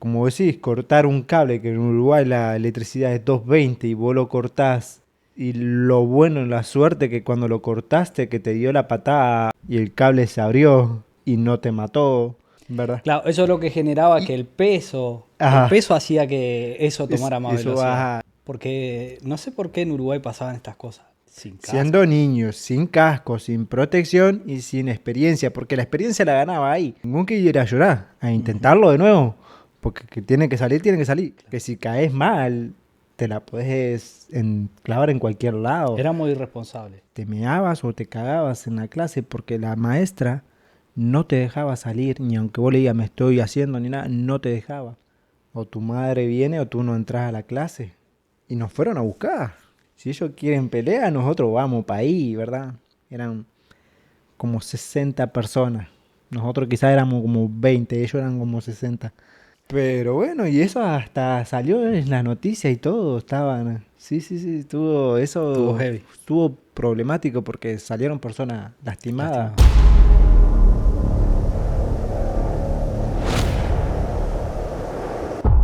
como decís, cortar un cable, que en Uruguay la electricidad es 220 y vos lo cortás. Y lo bueno, la suerte que cuando lo cortaste, que te dio la patada y el cable se abrió y no te mató, ¿verdad? Claro, eso es lo que generaba que Y, el ajá, peso hacía que eso tomara más eso velocidad. va Porque no sé por qué en Uruguay pasaban estas cosas. Sin siendo casco. niños, sin casco, sin protección y sin experiencia, porque la experiencia la ganaba ahí. Ningún que ir a llorar, a Ujú. intentarlo de nuevo, porque que tiene que salir, tiene que salir. Que si caes mal, te la puedes clavar en cualquier lado. Era muy irresponsable. Te meabas o te cagabas en la clase porque la maestra no te dejaba salir, ni aunque vos le digas me estoy haciendo ni nada, no te dejaba. O tu madre viene o tú no entras a la clase. Y nos fueron a buscar. Si ellos quieren pelea, nosotros vamos para ahí, ¿verdad? Eran como 60 personas. Nosotros quizás éramos como 20, ellos eran como 60. Pero bueno, y eso hasta salió en las noticias y todo, estaban. Sí, sí, sí, Tuvo eso heavy. estuvo problemático porque salieron personas lastimadas. Lastimado.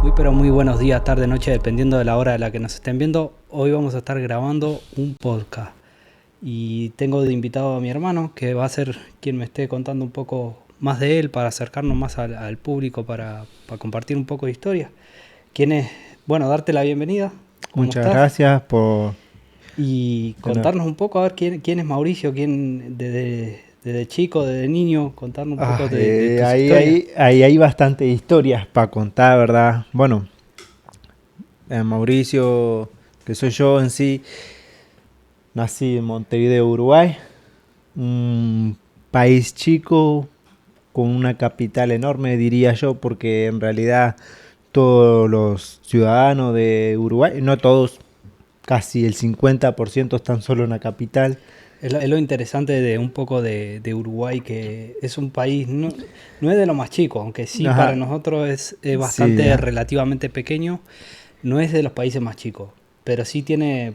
Muy pero muy buenos días, tarde, noche, dependiendo de la hora de la que nos estén viendo. Hoy vamos a estar grabando un podcast. Y tengo de invitado a mi hermano, que va a ser quien me esté contando un poco más de él, para acercarnos más al público, para compartir un poco de historia. ¿Quién es? Bueno, darte la bienvenida. ¿Cómo Muchas estás? gracias por Y tener. contarnos un poco, a ver quién es Mauricio, quién desde chico, desde niño, contarnos un poco de tus historias. Ahí hay bastantes historias para contar, ¿verdad? Bueno, Mauricio, que soy yo en sí, nací en Montevideo, Uruguay, un país chico con una capital enorme, diría yo, porque en realidad todos los ciudadanos de Uruguay, no todos, casi el 50% están solo en la capital. Es lo interesante de un poco de Uruguay, que es un país, no es de lo más chico, aunque sí para Ajá, nosotros es sí, bastante relativamente pequeño, no es de los países más chicos, pero sí tiene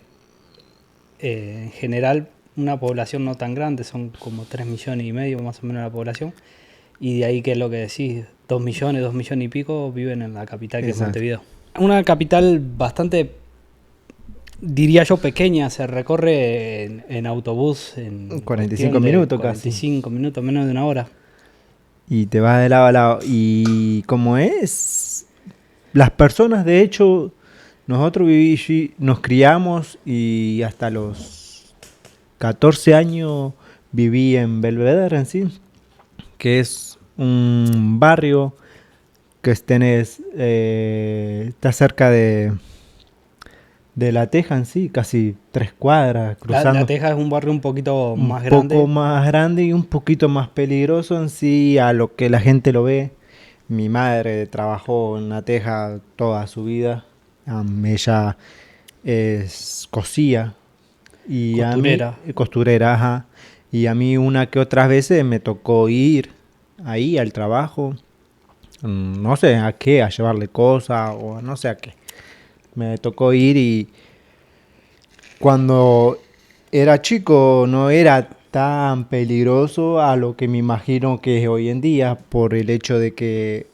en general una población no tan grande, son como 3,5 millones más o menos la población, y de ahí que es lo que decís, 2 millones, 2 millones y pico viven en la capital, que es exacto. Montevideo. Una capital bastante, diría yo, pequeña, se recorre en autobús en 45 cuestión de minutos casi. 45 minutos, menos de una hora. Y te vas de lado a lado. Y como es, las personas de hecho, nosotros nos criamos y hasta los 14 años viví en Belvedere en sí, que es un barrio que está cerca de La Teja en sí, casi 3 cuadras, La cruzando. Teja es un barrio un poquito Un más poco grande. más grande y un poquito más peligroso en sí a lo que la gente lo ve. Mi madre trabajó en La Teja toda su vida. Ella es cosía y a mí, Costurera. costurera, ajá. Y a mí una que otras veces me tocó ir ahí al trabajo, no sé a qué, a llevarle cosas o no sé a qué. Me tocó ir y cuando era chico no era tan peligroso a lo que me imagino que es hoy en día por el hecho de que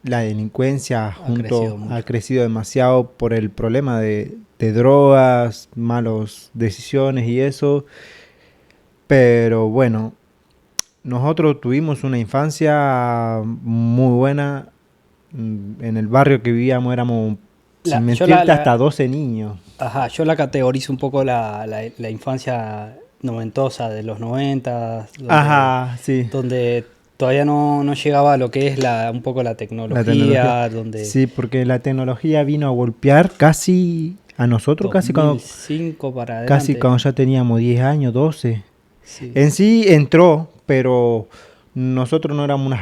la delincuencia Ha crecido ha mucho. crecido demasiado por el problema de drogas, malas decisiones y eso. Pero bueno, nosotros tuvimos una infancia muy buena. En el barrio que vivíamos éramos, sin Yo la, mentirte, hasta la, 12 niños. ajá, yo la categorizo un poco la infancia noventosa de los 90, Ajá, sí. donde todavía no llegaba a lo que es un poco la La tecnología. tecnología, donde Sí, porque la tecnología vino a golpear casi a nosotros, 2005 para casi adelante. cuando ya teníamos 10 años, 12. Sí, En sí entró, pero nosotros no éramos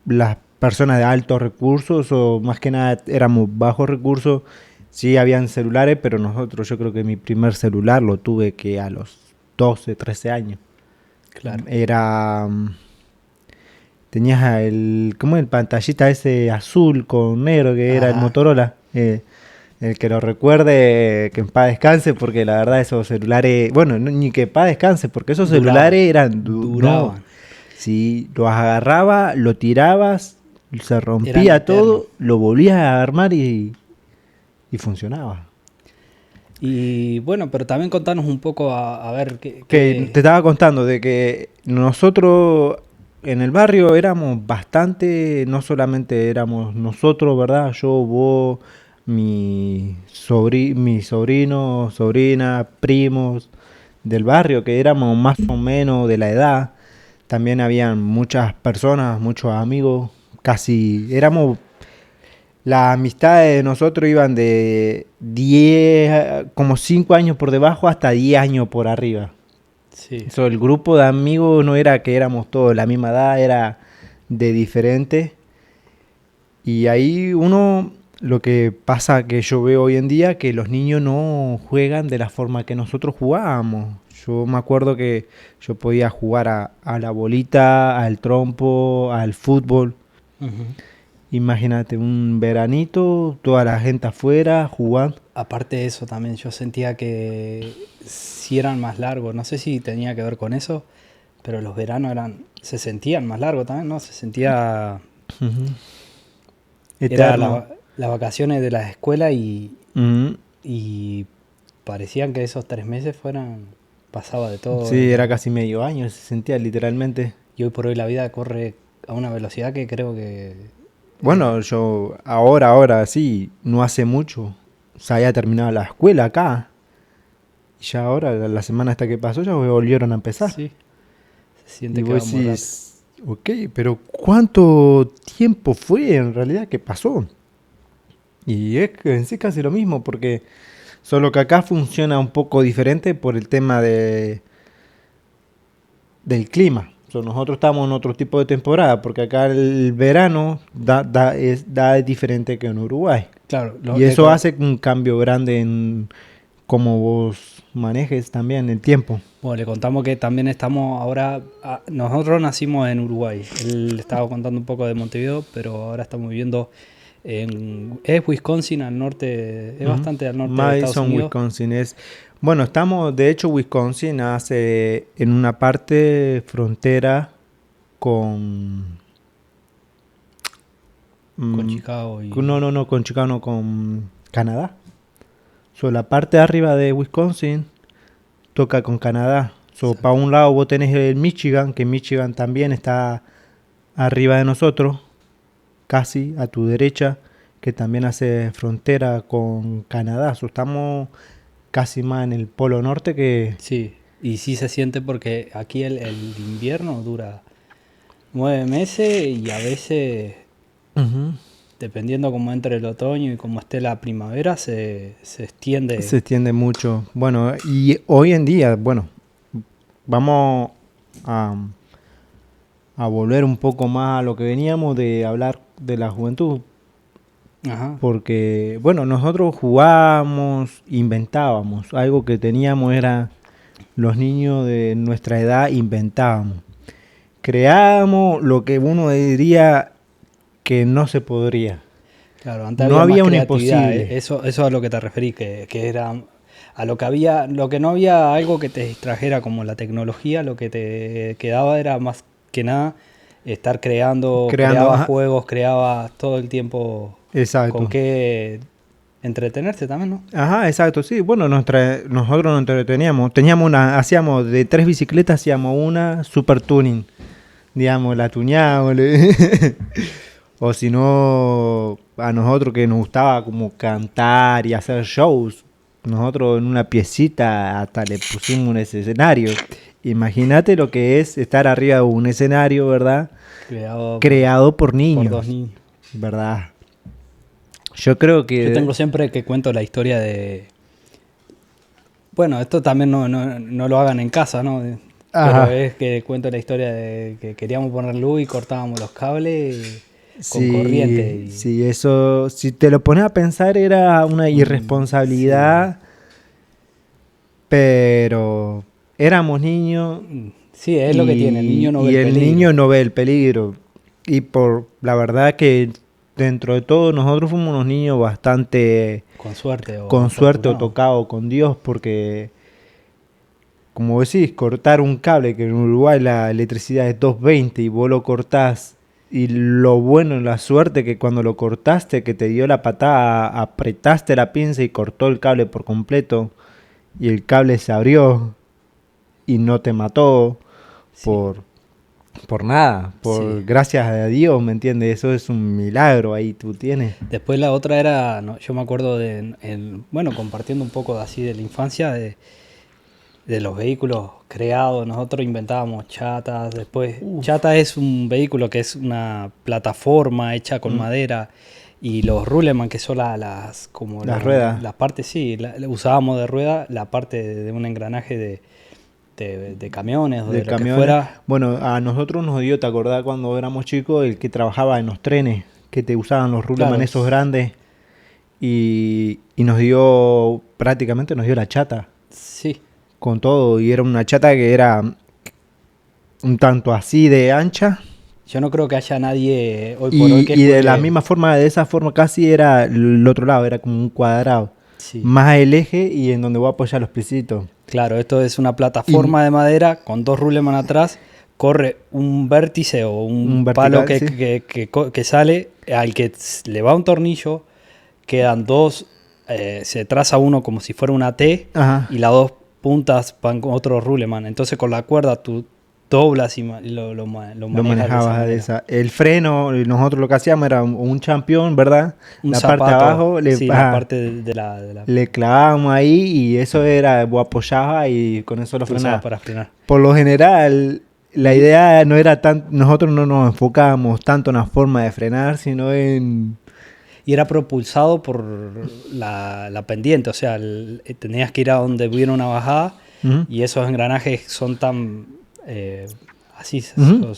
las personas de altos recursos o más que nada éramos bajos recursos. Sí, habían celulares, pero nosotros, yo creo que mi primer celular lo tuve que a los 12, 13 años. claro. Era tenías como el pantallita ese azul con negro que era el Ajá. Motorola. El que lo recuerde, que en paz descanse, porque la verdad esos celulares, bueno, ni que en paz descanse, porque esos Duraban. celulares eran, no, Duraban. si los agarraba, lo tirabas Se eran rompía eternos. todo, lo volvías a armar y funcionaba. Y bueno, pero también contanos un poco a ver Que te estaba contando de que nosotros en el barrio éramos bastante, no solamente éramos nosotros, ¿verdad? Yo, vos, mi sobrino, sobrina, primos del barrio, que éramos más o menos de la edad. También habían muchas personas, muchos amigos, casi éramos, las amistades de nosotros iban de 10 como 5 años por debajo hasta 10 años por arriba. Sí, So, el grupo de amigos no era que éramos todos de la misma edad, era de diferente. Y ahí uno, lo que pasa que yo veo hoy en día, que los niños no juegan de la forma que nosotros jugábamos. Yo me acuerdo que yo podía jugar a la bolita, al trompo, al fútbol. ujú. Imagínate, un veranito, toda la gente afuera jugando. Aparte de eso también yo sentía que si eran más largos, no sé si tenía que ver con eso, pero los veranos se sentían más largos también, ¿no? Se sentía, Ujú. era Eterno. las vacaciones de la escuela Ujú. y parecían que esos 3 meses pasaba de todo Sí, era casi medio año, se sentía literalmente. y hoy por hoy la vida corre a una velocidad que creo que, Bueno, yo ahora sí, no hace mucho, se había terminado la escuela acá. Y ya ahora, la semana hasta que pasó, ya volvieron a empezar. sí, se Y siente que va vos muy rápido. decís, ok, pero ¿cuánto tiempo fue en realidad que pasó? Y es que en sí casi lo mismo, porque solo que acá funciona un poco diferente por el tema del clima. So, nosotros estamos en otro tipo de temporada, porque acá el verano da diferente que en Uruguay. Claro, Y eso hace un cambio grande en cómo vos manejes también el tiempo. bueno, le contamos que también estamos ahora, nosotros nacimos en Uruguay, él le estaba contando un poco de Montevideo, pero ahora estamos viviendo es Wisconsin al norte, es Ujú. bastante al norte de Estados Madison, Unidos. Wisconsin es... Bueno, estamos, de hecho, Wisconsin hace en una parte frontera con... Con mm, Chicago no, y... no, no, con Chicago, no, con Canadá. So, la parte de arriba de Wisconsin toca con Canadá. So, para Exacto. un lado vos tenés el Michigan, que Michigan también está arriba de nosotros, casi a tu derecha, que también hace frontera con Canadá. So, estamos casi más en el polo norte que... Sí, y sí se siente porque aquí el invierno dura 9 meses y a veces, Ujú. dependiendo cómo entre el otoño y cómo esté la primavera, se Se extiende. extiende mucho. Bueno, y hoy en día, bueno, vamos a, a volver un poco más a lo que veníamos de hablar de la juventud. Ajá, Porque, bueno, nosotros jugábamos, inventábamos. Algo que teníamos era los niños de nuestra edad inventábamos. Creábamos lo que uno diría que no se podría. claro, antes No había más había un creatividad, imposible. eso a lo que te referí, que era a lo que había, lo que no había algo que te distrajera como la tecnología, lo que te quedaba era más que nada estar creando, Creando, creaba ajá, juegos, creaba todo el tiempo con exacto. qué entretenerse también, ¿no? Ajá, exacto, sí. Bueno, nosotros nos entreteníamos. Teníamos hacíamos de 3 bicicletas, hacíamos una super tuning. Digamos, la tuneábamos. O si no, a nosotros que nos gustaba como cantar y hacer shows, nosotros en una piecita hasta le pusimos un escenario. Imagínate lo que es estar arriba de un escenario, ¿verdad? Creado Creado por por dos niños, niños. ¿verdad? Yo creo Yo que... tengo siempre que cuento la historia de... Bueno, esto también no lo hagan en casa, ¿no? Pero Ajá. es que cuento la historia de que queríamos poner luz y cortábamos los cables con corriente. Sí, sí, eso, si te lo pones a pensar, era una Sí, irresponsabilidad, pero éramos niños sí, es lo que tiene. El niño no ve y el el peligro. niño no ve el peligro. Y por la verdad que dentro de todo nosotros fuimos unos niños bastante Con suerte o con suerte o afortunado. tocados con Dios, porque como decís, cortar un cable, que en Uruguay la electricidad es 220 y vos lo cortás Y lo bueno, la suerte que cuando lo cortaste, que te dio la patada, apretaste la pinza y cortó el cable por completo. Y el cable se abrió y no te mató Sí, por, por nada. sí. Por gracias a Dios, ¿me entiendes? Eso es un milagro ahí tú tienes. Después la otra era, no, yo me acuerdo bueno, compartiendo un poco así de la infancia, de los vehículos creados. Nosotros inventábamos chatas. Después, Uf. chata es un vehículo que es una plataforma hecha con Mm, madera. Y los Ruleman, que son como las ruedas las partes, sí, usábamos de rueda la parte de un engranaje de camiones o de de lo que camiones. fuera. Bueno, a nosotros nos dio, ¿te acordás cuando éramos chicos? El que trabajaba en los trenes, que te usaban los ruleman Claro, esos grandes. Y nos dio, prácticamente nos dio la chata sí. con todo. Y era una chata que era un tanto así de ancha. Yo no creo que haya nadie hoy por hoy que Y de la juegue. misma forma, de esa forma casi era el otro lado, era como un cuadrado. Sí. Más el eje y en donde voy a apoyar los pisitos. Claro, esto es una Y plataforma de madera con dos ruleman atrás. Corre un vértice o un un palo vertical, sí. que sale al que le va un tornillo. Quedan dos, se traza uno como si fuera una T Ajá. y las dos puntas van con otro ruleman. Entonces con la cuerda tú doblas y lo Lo manejas de esa manejabas de manera. esa. El freno, nosotros lo que hacíamos era un champión, ¿verdad? Un La parte de zapato, abajo, sí, la parte de la le clavábamos ahí y eso era, vos apoyabas y con eso lo que usabas frenabas. para frenar. Por lo general, la Y, idea no era tan, nosotros no nos enfocábamos tanto en la forma de frenar, sino en... y era propulsado por la pendiente, o sea, tenías que ir a donde hubiera una bajada Ujú, y esos engranajes son tan así, ujú.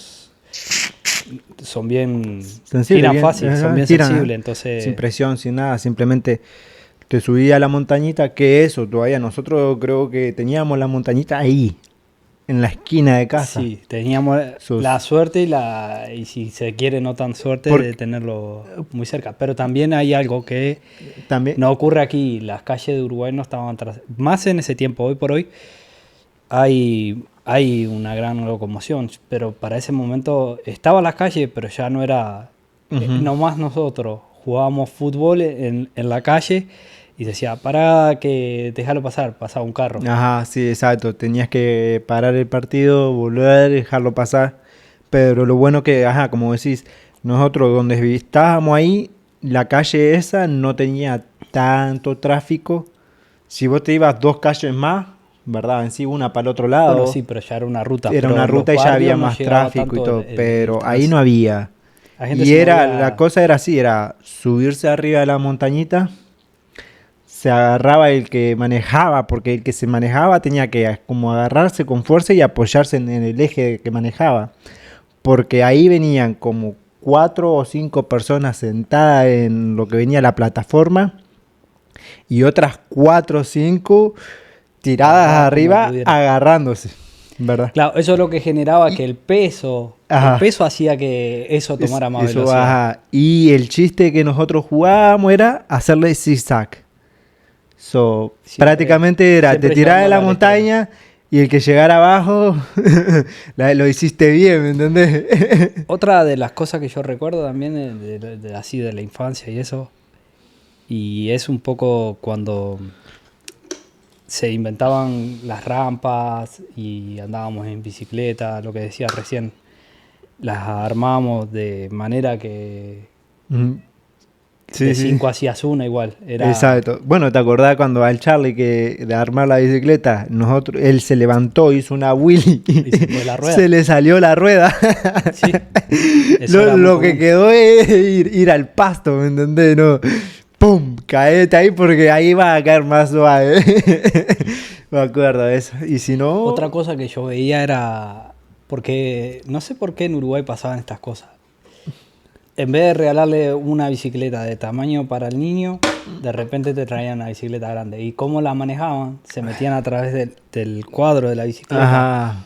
son bien, Sensible, giran bien, fácil, son ajá, bien giran, sensibles, sin entonces, presión, sin nada, simplemente te subí a la montañita, que eso todavía nosotros creo que teníamos la montañita ahí, en la esquina de casa. sí, teníamos la Sus, suerte y si se quiere no tan suerte de porque tenerlo muy cerca, pero también hay algo que también, no ocurre aquí, las calles de Uruguay no estaban más en ese tiempo, hoy por hoy hay una gran locomoción, pero para ese momento estaba las calles, pero ya no era, ujú. nomás nosotros jugábamos fútbol en la calle y decía, para que déjalo pasar, pasaba un carro. Ajá, sí, exacto. Tenías que parar el partido, volver, dejarlo pasar. Pero lo bueno que, ajá, como decís, nosotros donde estábamos ahí, la calle esa no tenía tanto tráfico. Si vos te ibas dos calles más, ¿verdad? En sí, una para el otro Bueno, lado, sí, pero ya era una ruta, era una pero en los ruta y ya barrios había no más llegaba tráfico y tanto todo. el Pero ahí no tránsito. había. La gente Y se era, la movía, cosa era así, era subirse arriba de la montañita, se agarraba el que manejaba, porque el que se manejaba tenía que como agarrarse con fuerza y apoyarse en el eje que manejaba, porque ahí venían como cuatro o cinco personas sentadas en lo que venía la plataforma y otras cuatro o cinco tiradas agarrar como arriba pudiera. agarrándose, ¿verdad? Claro, eso es lo que generaba que Y, el ajá, peso hacía que eso tomara más eso, velocidad. ajá. Y el chiste que nosotros jugábamos era hacerle zigzag. So, Siempre, prácticamente era, te siempre tirás de llevándolo la al extremo. montaña y el que llegara abajo lo hiciste bien, ¿me entendés? Otra de las cosas que yo recuerdo también así de la infancia y eso, y es un poco cuando se inventaban las rampas y andábamos en bicicleta, lo que decía recién, las armábamos de manera que Mm, de sí, sí, 5 hacías una igual. Era exacto. Bueno, ¿te acordás cuando al Charlie que de armar la bicicleta, él se levantó, hizo una wheelie, y se fue la se rueda. le salió la rueda? Sí, eso era muy Lo que común. quedó es ir al pasto, ¿me entendés? No, ¡pum! Caete ahí porque ahí va a caer más suave. Me acuerdo de eso. Y si Otra no, cosa que yo veía era, porque no sé por qué en Uruguay pasaban estas cosas. En vez de regalarle una bicicleta de tamaño para el niño, de repente te traían una bicicleta grande. ¿Y cómo la manejaban? Se metían a través del cuadro de la bicicleta. ajá.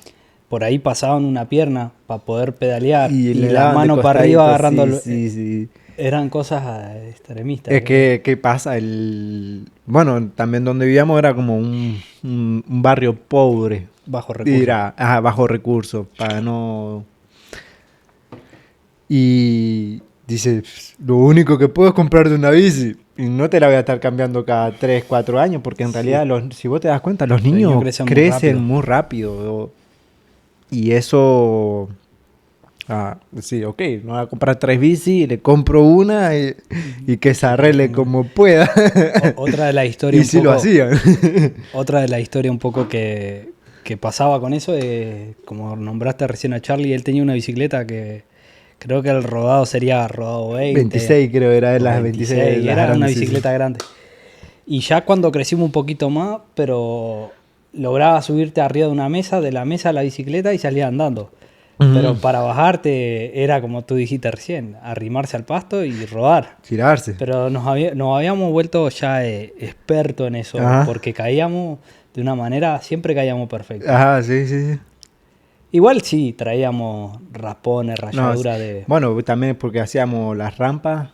Por ahí pasaban una pierna para poder pedalear Y y le la daban de mano para arriba costadito, agarrando. sí, sí, sí. Eran cosas extremistas. Es que, ¿qué pasa? Bueno, también donde vivíamos era como un barrio pobre. Bajo recursos. Era, ajá, bajo recursos, para no... Y dice, lo único que puedo es comprarte una bici. Y no te la voy a estar cambiando cada 3 4 años, porque en Sí, realidad, si vos te das cuenta, los los niños niños crecen muy crecen rápido. muy rápido. Y eso, sí, ok, no voy a comprar 3 bici, le compro una y que se Que la arregle tenga. como pueda. Otra de la historia Y un sí lo poco, hacían. otra de la historia un poco que pasaba con eso, como nombraste recién a Charlie, él tenía una bicicleta que creo que el rodado sería rodado 20 26 creo, era de o las 26, 26, las era una grandes, sí, sí. bicicleta grande. Y ya cuando crecimos un poquito más, pero lograba subirte arriba de una mesa, de la mesa a la bicicleta y salía andando. Ujú. Pero para bajarte era como tú dijiste recién, arrimarse al pasto y rodar. Tirarse. Pero nos habíamos vuelto ya expertos en eso, Ajá. porque caíamos de una manera, siempre caíamos perfecto. Ajá, sí, sí, sí. Igual sí, traíamos raspones, No, rayaduras de... bueno, también porque hacíamos las rampas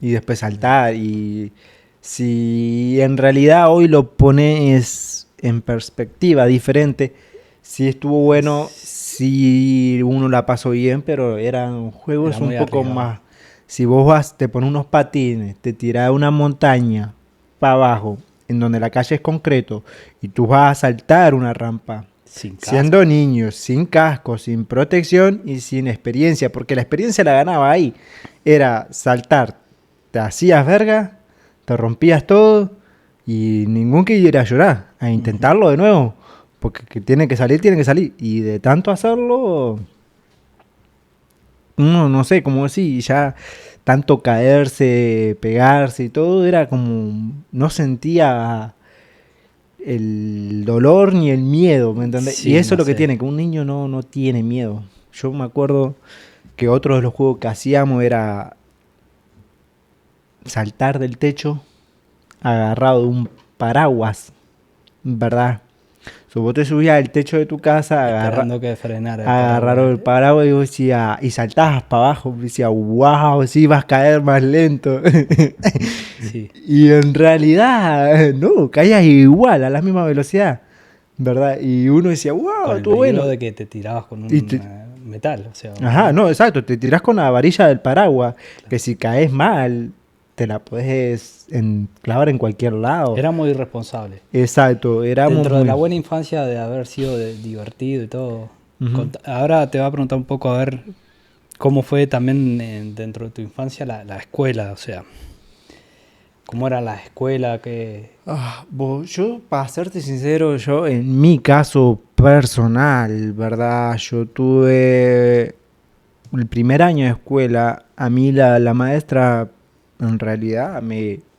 y después saltar. Y si en realidad hoy lo pones en perspectiva diferente, sí estuvo bueno, sí uno la pasó bien, pero eran Era juegos un muy poco arriesgado. más. Si vos vas, te pones unos patines, te tirás de una montaña para abajo, en donde la calle es concreto, y tú vas a saltar una rampa. Sin Siendo casco. niños, sin casco, sin protección y sin experiencia, porque la experiencia la ganaba ahí. Era saltar, te hacías verga, te rompías todo y ningún que ir a llorar, a Ujú. intentarlo de nuevo. Porque que tiene que salir, tiene que salir. Y de tanto hacerlo, uno no sé, como decir, ya tanto caerse, pegarse y todo, era como, no sentía el dolor ni el miedo, ¿me entendés? Y Sí, eso es no lo que sé. tiene, que un niño no tiene miedo. Yo me acuerdo que otro de los juegos que hacíamos era saltar del techo agarrado de un paraguas, ¿verdad? Vos te subías al techo de tu casa, Esperando que frenara el agarraron paraguas. el paraguas y vos decías, y saltabas para abajo, decías, wow, sí vas a caer más lento. Sí, Y en realidad, no, caías igual, a la misma velocidad, ¿verdad? Y uno decía, wow, con el estuvo peligro bueno. de que te tirabas con Y un te- metal, o sea, Ajá, no, exacto, te tirás con la varilla del paraguas, claro. que si caes mal, te la puedes clavar en cualquier lado. Era muy irresponsable. Exacto, éramos Dentro de la muy... buena infancia de haber sido divertido y todo. Ujú. Ahora te voy a preguntar un poco a ver cómo fue también dentro de tu infancia la escuela, o sea, cómo era la escuela, que... Yo, para serte sincero, yo en mi caso personal, ¿verdad? Yo tuve el primer año de escuela, a mí la maestra, en realidad,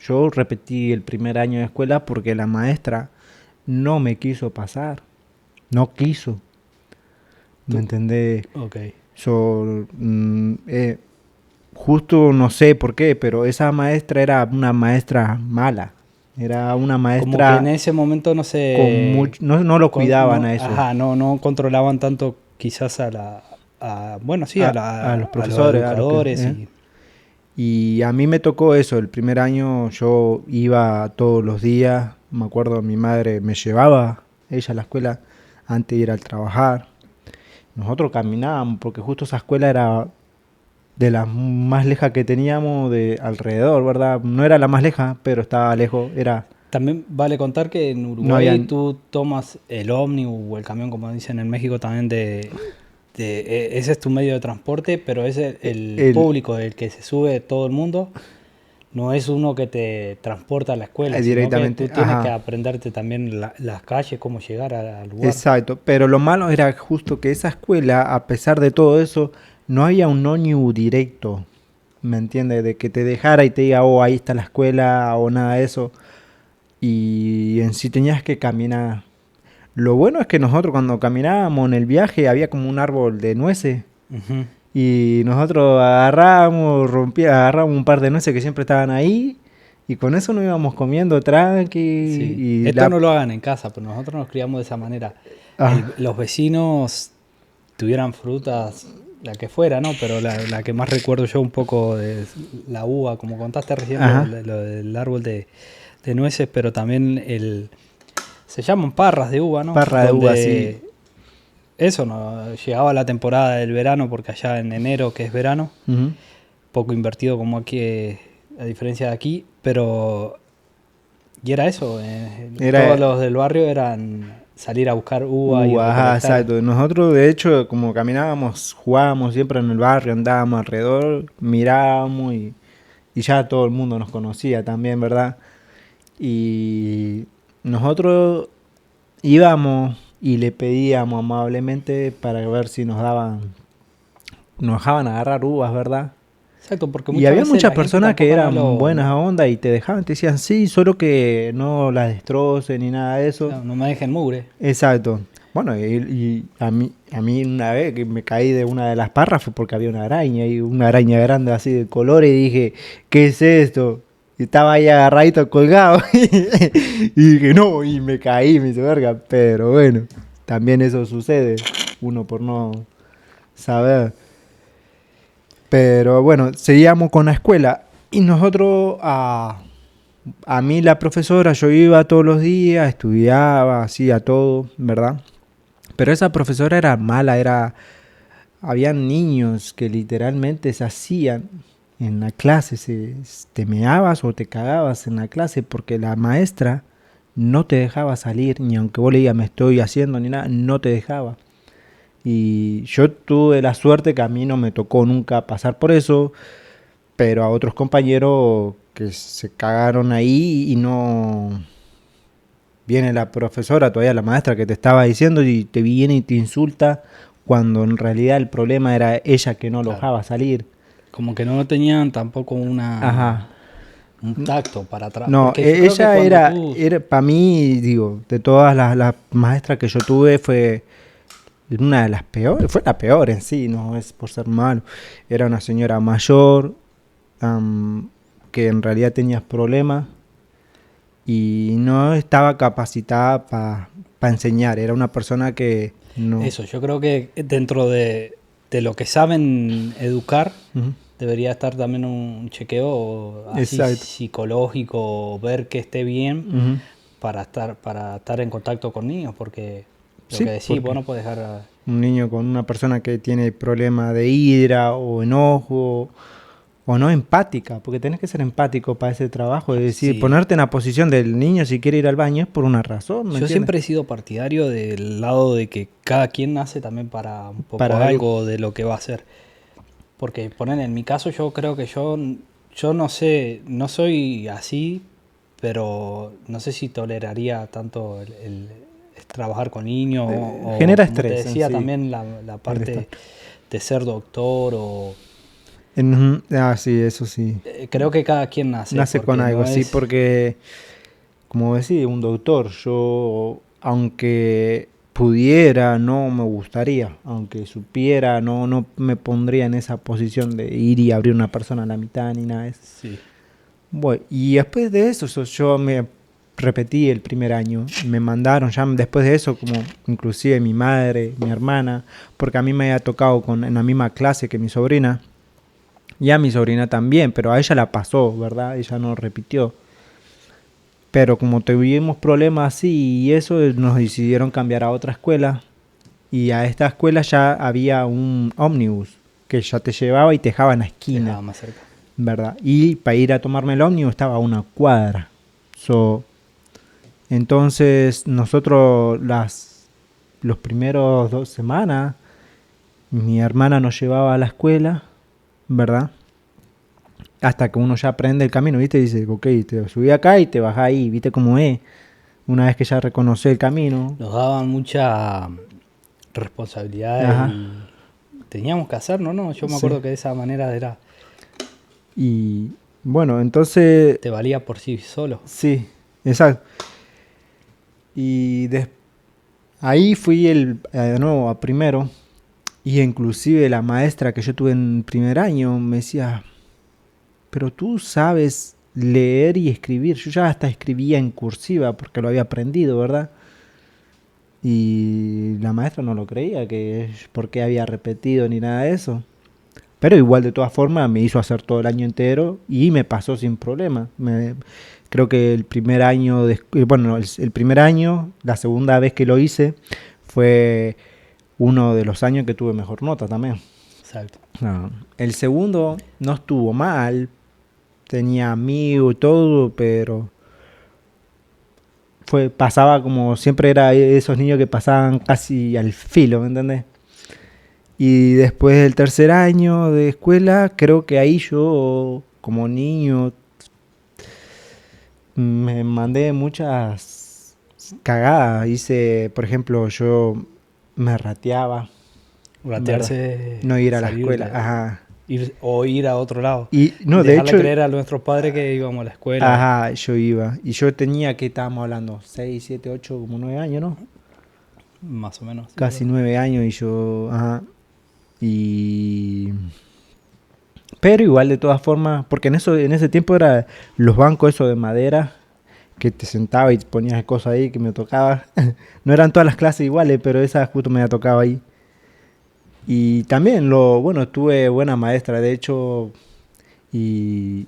yo repetí el primer año de escuela porque la maestra no me quiso pasar, no quiso, ¿me Tú, entendés? ok. Yo, justo no sé por qué, pero esa maestra era una maestra mala, era una Como que en maestra ese momento no con se... mucho, no lo cuidaban a eso, Ajá, no controlaban tanto quizás bueno, sí, a los a los profesores, a los que... educadores y... Y a mí me tocó eso, el primer año yo iba todos los días, me acuerdo mi madre me llevaba ella a la escuela antes de ir al trabajar. Nosotros caminábamos porque justo esa escuela era de las más lejas que teníamos de alrededor, ¿verdad? No era la más leja, pero estaba lejos, También vale contar que en no Uruguay habían, tú tomas el ómnibus o el camión, como dicen en México también, ese es tu medio de transporte, pero es el el, público, el que se sube todo el mundo, no es uno que te transporta a la escuela, sino que tú directamente, tienes que ajá, aprenderte también las calles, cómo llegar al lugar. exacto, pero lo malo era justo que esa escuela, a pesar de todo eso, no había un ómnibus directo, ¿me entiendes? De que te dejara y te diga, oh, ahí está la escuela o nada de eso. Y en sí tenías que caminar. Lo bueno es que nosotros cuando caminábamos en el viaje había como un árbol de nueces. Ujú. Y nosotros agarrábamos, agarrábamos un par de nueces que siempre estaban ahí. Y con eso nos íbamos comiendo tranqui. Sí, Y esto la... no lo hagan en casa, pero nosotros nos criamos de esa manera. Ah, Los vecinos tuvieran frutas, la que fuera, ¿no? Pero la que más recuerdo yo un poco es la uva, como contaste recién, ajá. lo del árbol de nueces, pero también se llaman parras de uva, ¿no? Parra de uva, sí. Donde eso, no llegaba la temporada del verano, porque allá en enero, que es verano, Ujú. poco invertido como aquí, a diferencia de aquí, pero... Y era eso, todos Era, los del barrio eran salir a buscar uva y ajá, recolectar. exacto. Nosotros, de hecho, como caminábamos, jugábamos siempre en el barrio, andábamos alrededor, mirábamos y ya todo el mundo nos conocía también, ¿verdad? Y nosotros íbamos y le pedíamos amablemente para ver si nos dejaban agarrar uvas, ¿verdad? Exacto, porque Y muchas había veces muchas la gente personas que tampoco no eran lo... buenas No, a onda y te dejaban, te decían sí, solo que no las destrocen ni nada de eso. claro, no me dejen mugre. Exacto. Bueno, y a mí una vez que me caí de una de las parras fue porque había una araña y una araña grande así de colores y dije, ¿qué es esto? Y estaba ahí agarradito colgado y dije, no, y me caí, me hizo verga. Pero bueno, también eso sucede, uno por no saber. Pero bueno, seguíamos con la escuela y nosotros, a mí la profesora, yo iba todos los días, estudiaba, hacía todo, ¿verdad? Pero esa profesora era mala, habían niños que literalmente se hacían en la clase, te meabas o te cagabas en la clase porque la maestra no te dejaba salir, ni aunque vos le digas me estoy haciendo ni nada, no te dejaba. Y yo tuve la suerte que a mí no me tocó nunca pasar por eso, pero a otros compañeros que se cagaron ahí y no... Viene la profesora, todavía la maestra que te estaba diciendo y te viene y te insulta cuando en realidad el problema era ella que no lo Claro. dejaba salir. Como que no tenían tampoco Ajá. un tacto para atrás. No, Porque yo creo que ella cuando tú... era para mí, digo, de todas las maestras que yo tuve, fue una de las peores, fue la peor en sí, no es por ser malo. Era una señora mayor, que en realidad tenía problemas y no estaba capacitada para enseñar. Era una persona que no. Eso, yo creo que dentro de lo que saben educar, Ujú. debería estar también un chequeo así Exacto. psicológico, ver que esté bien Ujú. para estar en contacto con niños, porque lo Sí, que decís, vos porque no podés dejar un niño con una persona que tiene problema de ira o enojo o no empática, porque tenés que ser empático para ese trabajo, es decir, sí. ponerte en la posición del niño si quiere ir al baño es por una razón, ¿me Yo entiendes? siempre he sido partidario del lado de que cada quien nace también para un poco Para algo. algo de lo que va a hacer. Porque poner en mi caso yo creo que yo no sé, no soy así, pero no sé si toleraría tanto el trabajar con niños o Genera como te estrés en decía sí. también la el estar- parte de ser doctor o Ujú. Ah, sí, eso sí. creo que cada quien nace Nace con porque algo, no sí, es porque, como decía, un doctor, yo, aunque pudiera, no me gustaría, aunque supiera, no me pondría en esa posición de ir y abrir una persona a la mitad ni nada de eso. sí, Bueno, y después de eso, yo me repetí el primer año, me mandaron ya después de eso, como inclusive mi madre, mi hermana, porque a mí me había tocado en la misma clase que mi sobrina, y a mi sobrina también, pero a ella la pasó, ¿verdad? Ella no repitió. Pero como tuvimos problemas así y eso, nos decidieron cambiar a otra escuela. Y a esta escuela ya había un ómnibus que ya te llevaba y te dejaba en la te esquina, dejaba más cerca. ¿verdad? Y para ir a tomarme el ómnibus estaba a una cuadra. So, entonces nosotros los primeros 2 semanas, mi hermana nos llevaba a la escuela, ¿verdad? Hasta que uno ya aprende el camino, ¿viste? Dice, ok, te subí acá y te bajás ahí, ¿viste cómo es? Una vez que ya reconoce el camino. Nos daban mucha responsabilidad Ajá, y teníamos que hacerlo, ¿no? Yo me sí. acuerdo que de esa manera era, Y bueno, entonces, te valía por sí solo. sí, exacto. Y ahí fui de nuevo a primero. Y inclusive la maestra que yo tuve en primer año me decía, pero tú sabes leer y escribir. Yo ya hasta escribía en cursiva porque lo había aprendido, ¿verdad? Y la maestra no lo creía, que porque había repetido ni nada de eso. Pero igual de todas formas me hizo hacer todo el año entero y me pasó sin problema. Creo que el primer año, bueno, el primer año, la segunda vez que lo hice fue uno de los años que tuve mejor nota también. Exacto. El segundo no estuvo mal, tenía amigos y todo, pero pasaba como siempre era esos niños que pasaban casi al filo, ¿me entendés? Y después del tercer año de escuela, creo que ahí yo, como niño, me mandé muchas cagadas. Hice, por ejemplo, yo me rateaba, ¿verdad? Ratearse, No ir a la salir escuela, ajá. ir a otro lado. Y Y no, de dejarle hecho, creer a nuestros padres que íbamos a la escuela. ajá, yo iba. Y yo tenía, ¿qué estábamos hablando? 6 7 8 como 9 años, ¿no? Más o menos. Sí, Casi ¿verdad? 9 años y yo, ajá. Y... Pero igual de todas formas, porque en ese tiempo era los bancos esos de madera, que te sentaba y ponías cosas ahí que me tocaba. No eran todas las clases iguales, pero esa justo me tocaba ahí. Y también bueno, tuve buena maestra, de hecho, y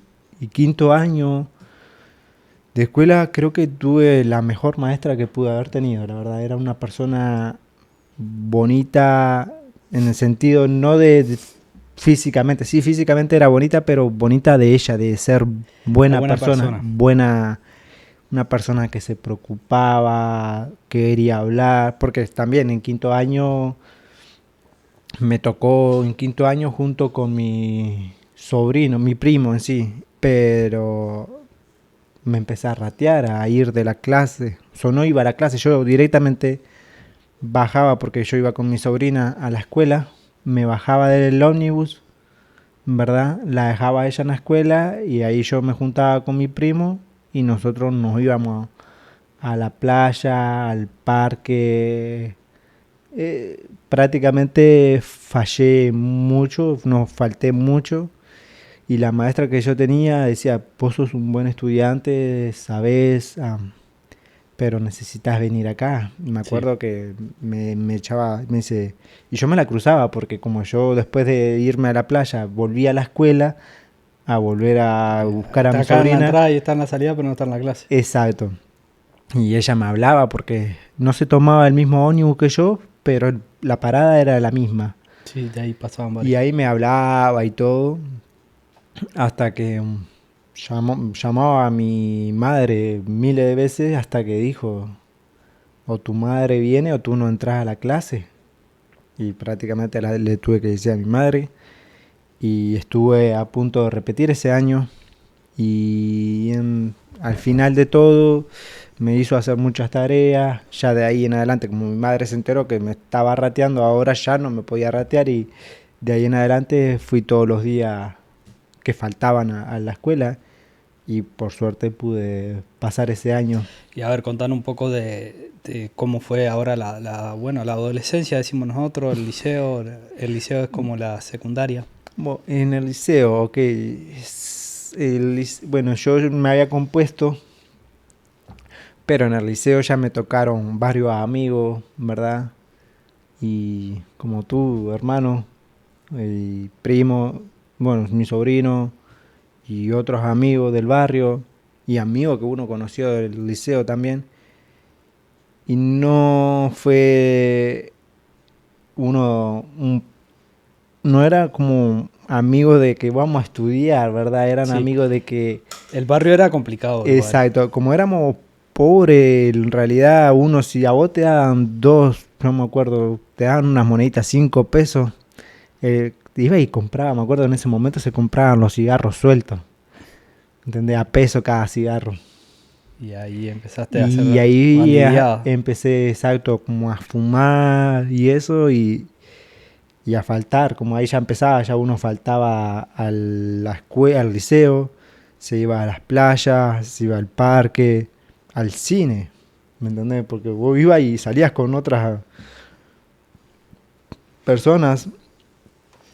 quinto año de escuela creo que tuve la mejor maestra que pude haber tenido, la verdad. Era una persona bonita en el sentido no de físicamente, sí, físicamente era bonita, pero bonita de ella, de ser Una buena buena persona, persona. buena, una persona que se preocupaba, que quería hablar, porque también en quinto año me tocó en quinto año junto con mi sobrino, mi primo en sí, pero me empecé a ratear, a ir de la clase. O no iba a la clase, yo directamente bajaba porque yo iba con mi sobrina a la escuela, me bajaba del ómnibus, ¿verdad? La dejaba a ella en la escuela y ahí yo me juntaba con mi primo y nosotros nos íbamos a la playa, al parque. Prácticamente fallé mucho, nos falté mucho. Y la maestra que yo tenía decía, vos sos un buen estudiante, sabés, pero necesitas venir acá. Y me Sí. acuerdo que me echaba, me dice, y yo me la cruzaba porque como yo después de irme a la playa volví a la escuela a volver a buscar a Está mi acá en la sobrina, entrada y está en la salida, pero no está en la clase. exacto. Y ella me hablaba porque no se tomaba el mismo ómnibus que yo, pero la parada era la misma. Sí, de ahí pasaban Y varios. ahí me hablaba y todo, hasta que llamaba a mi madre miles de veces hasta que dijo, o tu madre viene o tú no entras a la clase. Y prácticamente le tuve que decir a mi madre. Y estuve a punto de repetir ese año. Y al final de todo me hizo hacer muchas tareas. Ya de ahí en adelante, como mi madre se enteró que me estaba rateando, ahora ya no me podía ratear. Y de ahí en adelante fui todos los días que faltaban a la escuela. Y por suerte pude pasar ese año. Y a ver, contanos un poco de cómo fue ahora bueno, la adolescencia, decimos nosotros, el liceo. El liceo es como la secundaria. Bueno, en el liceo, ok. Bueno, yo me había compuesto, pero en el liceo ya me tocaron varios amigos, ¿verdad? Y como tú, hermano, y primo, bueno, mi sobrino y otros amigos del barrio y amigos que uno conoció del liceo también. Y no fue uno, no era como amigos de que vamos a estudiar, ¿verdad? Eran Sí, amigos de que, el barrio era complicado igual. exacto, como éramos pobres, en realidad uno si a vos te dan dos, no me acuerdo, te dan unas moneditas 5 pesos, iba y compraba, me acuerdo en ese momento se compraban los cigarros sueltos, ¿entendés? A peso cada cigarro. Y ahí empezaste a hacer Y ahí bandideada. empecé, exacto, como a fumar y eso, y a faltar, como ahí ya empezaba, ya uno faltaba a la escuela, al liceo, se iba a las playas, se iba al parque, al cine, ¿me entendés? Porque vos ibas y salías con otras personas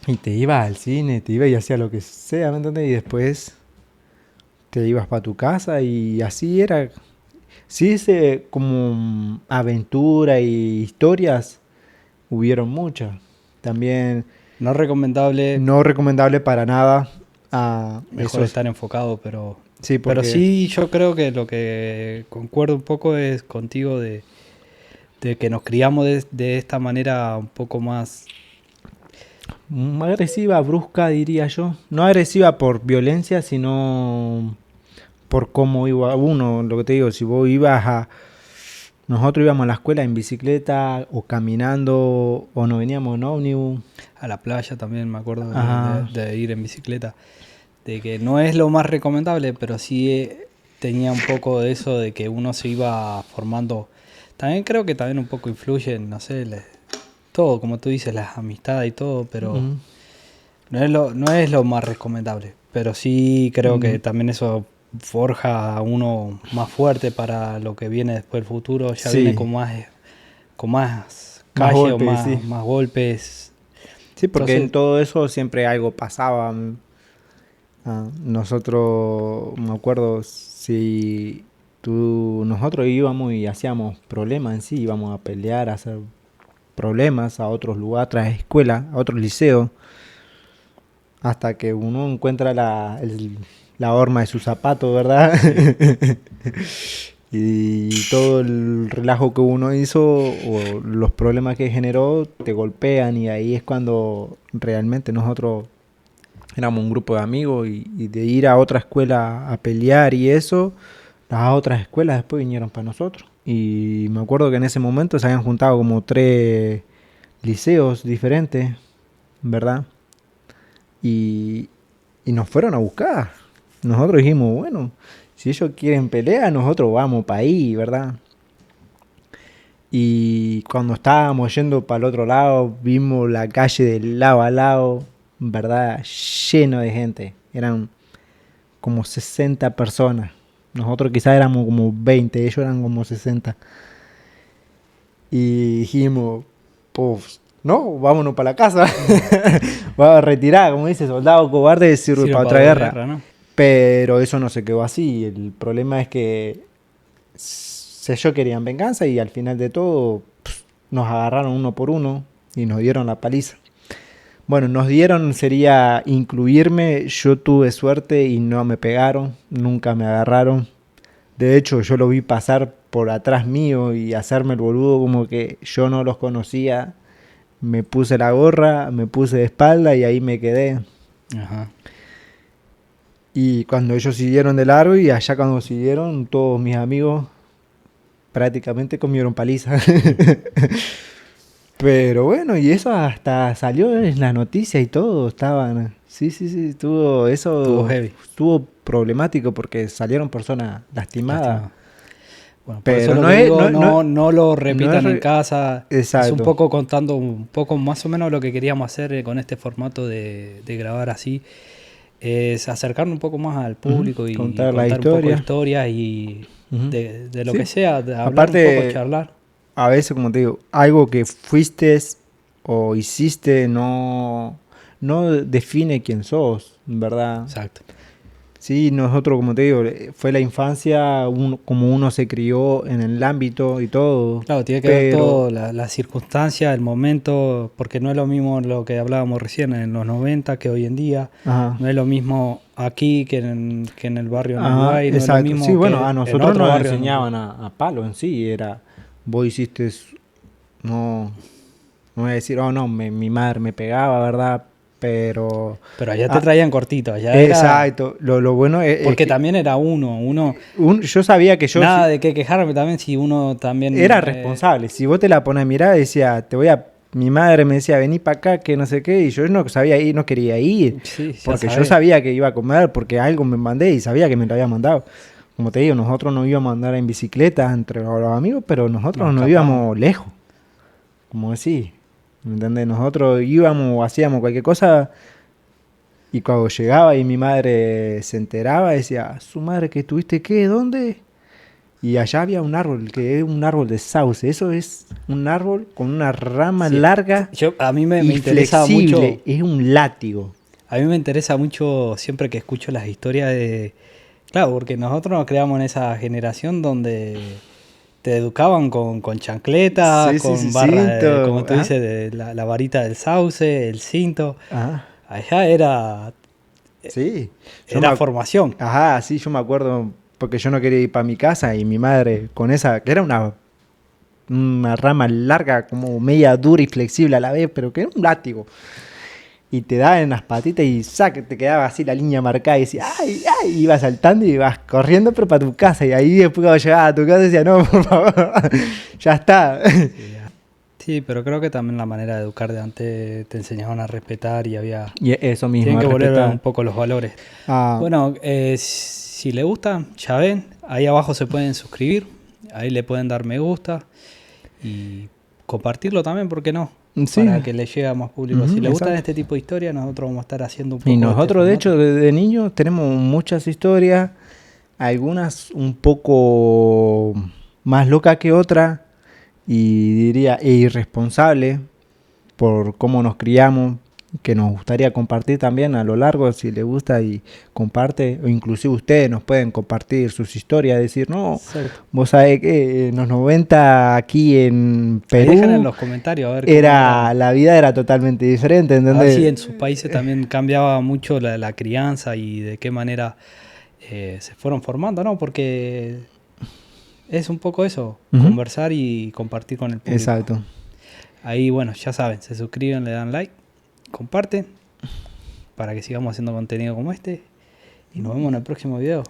y te ibas al cine, te ibas y hacías lo que sea, ¿me entendés? Y después te ibas para tu casa y así era. Sí, como aventura y historias, hubieron muchas. También No recomendable, no recomendable para nada a mejor esos. estar enfocado, Sí, pero porque sí yo creo que lo que concuerdo un poco es contigo de que nos criamos de esta manera un poco más... Agresiva, brusca, diría yo. No agresiva por violencia, sino por cómo iba uno. Lo que te digo, si vos ibas a... Nosotros íbamos a la escuela en bicicleta o caminando o nos veníamos en ómnibus. A la playa también me acuerdo Ajá. de ir en bicicleta. De que no es lo más recomendable, pero sí tenía un poco de eso de que uno se iba formando. También creo que también un poco influye, no sé, todo, como tú dices, las amistades y todo, pero Mm, no es lo más recomendable. Pero sí creo que mm, también eso forja a uno más fuerte para lo que viene después del futuro. Ya viene sí, con más más calle o golpes, sí. más golpes. Sí, porque en Entonces, todo eso siempre algo pasaba. Nosotros, me acuerdo, si nosotros íbamos y hacíamos problemas en sí, íbamos a pelear, a hacer problemas a otros lugares, a otras escuelas, a otros liceos, hasta que uno encuentra la horma de su zapato, ¿verdad? sí, Y todo el relajo que uno hizo o los problemas que generó te golpean y ahí es cuando realmente nosotros éramos un grupo de amigos y de ir a otra escuela a pelear y eso, las otras escuelas después vinieron para nosotros. Y me acuerdo que en ese momento se habían juntado como 3 liceos diferentes, ¿verdad? Y, y nos fueron a buscar. Nosotros dijimos, bueno, si ellos quieren pelea, nosotros vamos para ahí, ¿verdad? Y cuando estábamos yendo para el otro lado, vimos la calle de lado a lado, ¿verdad? Lleno de gente. Eran como 60 personas. Nosotros quizás éramos como 20, ellos eran como 60. Y dijimos, pues, no, vámonos para la casa. Vamos a retirar, como dice, soldado cobarde sirve sirve para para otra otra guerra. guerra, ¿no? Pero eso no se quedó así. El problema es que ellos querían venganza y al final de todo nos agarraron uno por uno y nos dieron la paliza. Bueno, nos dieron sería incluirme. Yo tuve suerte y no me pegaron, nunca me agarraron. De hecho, yo lo vi pasar por atrás mío y hacerme el boludo como que yo no los conocía. Me puse la gorra, me puse de espalda y ahí me quedé. Ajá. Y cuando ellos siguieron de largo y allá cuando siguieron, todos mis amigos prácticamente comieron paliza. Pero bueno, y eso hasta salió en las noticias y todo, estaban, sí, sí, sí, Estuvo eso heavy, estuvo problemático porque salieron personas lastimadas, lastimado. Bueno, por eso pero lo no que es, digo, no lo no es repitan en casa. Es un exacto. poco contando un poco más o menos lo que queríamos hacer con este formato de grabar así. Es acercarnos un poco más al Ujú, público y contar la contar un poco de historia. historias y Ujú. de lo que Sí, sea, de hablar un poco, aparte, charlar. a veces, como te digo, algo que fuiste o hiciste no define quién sos, ¿verdad? Exacto. Sí, nosotros, como te digo, fue la infancia, como uno se crió en el ámbito y todo, Claro, tiene que ver pero, todo, la circunstancia, el momento, porque no es lo mismo lo que hablábamos recién en los 90 que hoy en día, ajá, no es lo mismo aquí que en el barrio en ajá, Uruguay, no es lo exacto. Sí, mismo bueno, a que en nosotros otro nos barrio en Uruguay. enseñaban a palo en sí, era, vos hiciste, no, no voy a decir, oh no, mi madre me pegaba, ¿verdad? Pero, Pero allá te ah, traían cortito, allá era, exacto, lo bueno es porque que también era uno, yo sabía que yo nada de qué quejarme también si uno también, era responsable. Si vos te la pones a mirar, decía, mi madre me decía, vení para acá, que no sé qué, y yo no sabía ir, no quería ir, sí, ya porque yo sabes, sabía que iba a comer, porque algo me mandé y sabía que me lo había mandado. Como te digo, nosotros nos íbamos a andar en bicicleta entre los amigos, pero nos nosotros nos escapamos. íbamos lejos, como decís, ¿me entendés? Nosotros íbamos o hacíamos cualquier cosa y cuando llegaba y mi madre se enteraba, decía, su madre, ¿que tuviste qué? ¿Dónde? Y allá había un árbol, que es un árbol de sauce. Eso es un árbol con una rama Sí, larga a mí y me interesa mucho, flexible. Es un látigo. a mí me interesa mucho siempre que escucho las historias de, claro, porque nosotros nos creamos en esa generación donde te educaban con chancleta, Sí, sí, sí, con barra, como cinto. tú Ajá. dices, de la varita del sauce, el cinto. Ajá. Allá Sí. era formación. Ajá, sí, yo me acuerdo porque yo no quería ir para mi casa y mi madre con esa, que era una rama larga, como media dura y flexible a la vez, pero que era un látigo. Y te daba en las patitas y te quedaba así la línea marcada y decías, ¡ay, ay! Y ibas saltando y ibas corriendo, pero para tu casa. Y ahí después cuando llegabas a tu casa decías, no, por favor, ya está. Sí, pero creo que también la manera de educar de antes te enseñaban a respetar y había... Y eso mismo, Tienen que volver respetar. un poco los valores. Ah, Bueno, si le gusta, ya ven, ahí abajo se pueden suscribir, ahí le pueden dar me gusta y compartirlo también, ¿por qué no? sí. Para que le llegue a más público. Si le gustan Exacto. este tipo de historias, nosotros vamos a estar haciendo un poco Y de nosotros, de este hecho, formato. de niños tenemos muchas historias, algunas un poco más locas que otras, y diría irresponsables por cómo nos criamos, que nos gustaría compartir también a lo largo, si le gusta y comparte, o inclusive ustedes nos pueden compartir sus historias, decir, no, Exacto. vos sabés que en los 90 aquí en Ahí dejan en Perú los comentarios a ver cómo era. la vida era totalmente diferente, A ver si ¿entendés? en sus países también cambiaba mucho la crianza y de qué manera se fueron formando, ¿no? Porque es un poco eso, Ujú. conversar y compartir con el público. Exacto. Ahí, bueno, ya saben, se suscriben, le dan like, comparten para que sigamos haciendo contenido como este y nos vemos en el próximo video.